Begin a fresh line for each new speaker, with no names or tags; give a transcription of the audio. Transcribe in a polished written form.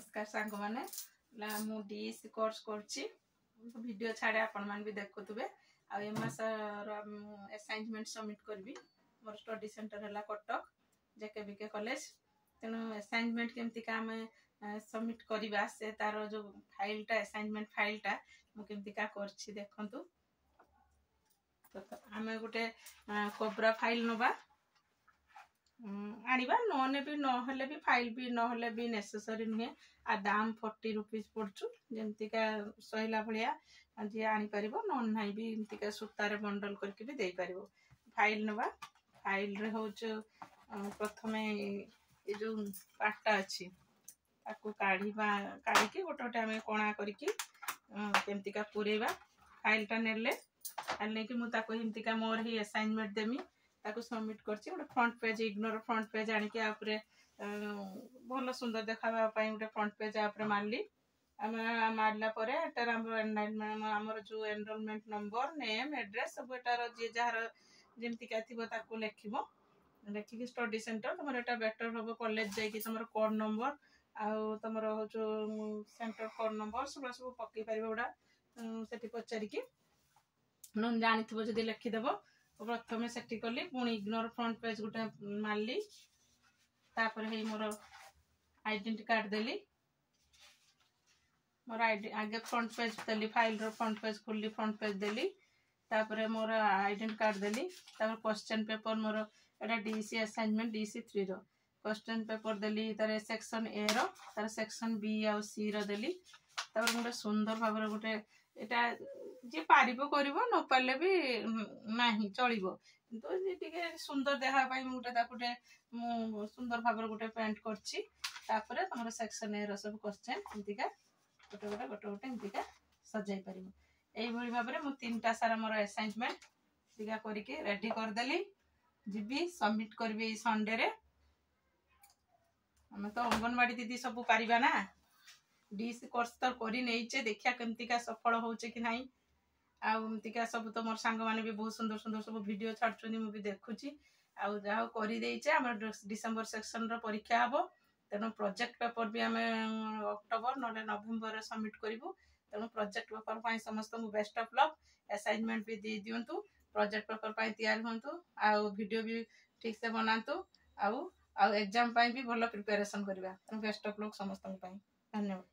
नमस्कार सांग माने मु डीएससी कोर्स करछि वीडियो छाड़े आपण मान भी देखुतबे आ ए मास असाइनमेंट सबमिट करबी मोर स्टडी सेंटर हला कटक जेकेबीके कॉलेज तेनु असाइनमेंट केमती का हम सबमिट करबा से तार जो फाइल टा असाइनमेंट फाइल टा मु केमती का करछि देखंतु तो हमें गोटे कोब्रा फाइल नबा आनिबा नने भी नहले भी फाइल भी नहले भी नेसेसरी नुहे आ दाम 40 रुपीस पड़छु जेमती का सहिला भलिया जे आनी परिबो नन नाही भी एमती का सूतारे बंडल करके भी देई परिबो फाइल नबा फाइल रे होच प्रथमे ए जो पाटा अछि ताको काढ़ी के गोटे गोटे हमें कोणा करके केमती का पुरेबा फाइल टा नेले आले कि मु ताको एमती का मोर ही असाइनमेंट देमी ताको सबमिट करछि गोटे front page ignore front page आनी के आपरे भलो सुंदर देखाबा पई गोटे फ्रंट पेज आपरे मारली मारला परे एटार हमर जो एनरोलमेंट नंबर नेम एड्रेस सब एटार जे जहार जेमती का थिबो ताको लेखिबो लेखि स्टडी सेंटर तमर एटा बेटर होबो कॉलेज जाई कि तमर कोड नंबर आ तमर हो जो सेंटर कोड नंबर सब पक्की परिबोडा सेठी पचारि कि नन जानिथिबो जदी लेखि देबो प्रथमे सेठी कली पुणी इग्नोर फ्रंट पेज गोटे मारली तापर हे मोर आइडेंटिटी कार्ड देली मोर आगे फ्रंट पेज देली फाइल रो फ्रंट पेज खोलली फ्रंट पेज देली तापर मोर आइडेंटिटी कार्ड देली तापर क्वेश्चन पेपर मोर एटा डीसी असाइनमेंट डीसी 3 रो क्वेश्चन पेपर देली तारे सेक्शन ए रो तारे सेक्शन बी आ सी रो देली तापर गोटे सुंदर भाबर गोटे एटा जे पारिबो करिवो न पाले भी नाही चलिबो तो जे टिके सुंदर देखा पाई मुटे ताकुटे मु सुंदर भाबर गोटे पेंट करछि तापरे हमर सेक्शन ए रो सब क्वेश्चन इंतिका गोटे इंतिका सजाई परिबो एई भली भाबरे मु तीनटा सारा मोर असाइनमेंट दिगा करिके रेडी कर देली जिबी सबमिट करबी संडे रे हम तो अंगनवाड़ी दीदी सब पारिबा ना डीसी कोर्स तो करी नैचे देखिया केमती का सफल होचे कि नाही आमतिका सब तो मोर सांग माने भी बहुत सुंदर सुंदर सब वीडियो छाडछनी मु भी देखुची आ जाहो करी देइचे हमर डिसेंबर सेक्शन रो परीक्षा हबो तेनो प्रोजेक्ट पेपर भी हमें अक्टोबर नले नवंबर रे सबमिट करिवो तेनो प्रोजेक्ट पेपर पाई समस्त मु बेस्ट ऑफ लक असाइनमेंट भी दे दियंतु प्रोजेक्ट पेपर पाई तैयार होंतु आ वीडियो भी ठीक से बनांतु आ एग्जाम पाई भी भलो प्रिपरेशन करबा तेनो बेस्ट ऑफ लक समस्त पाई धन्यवाद।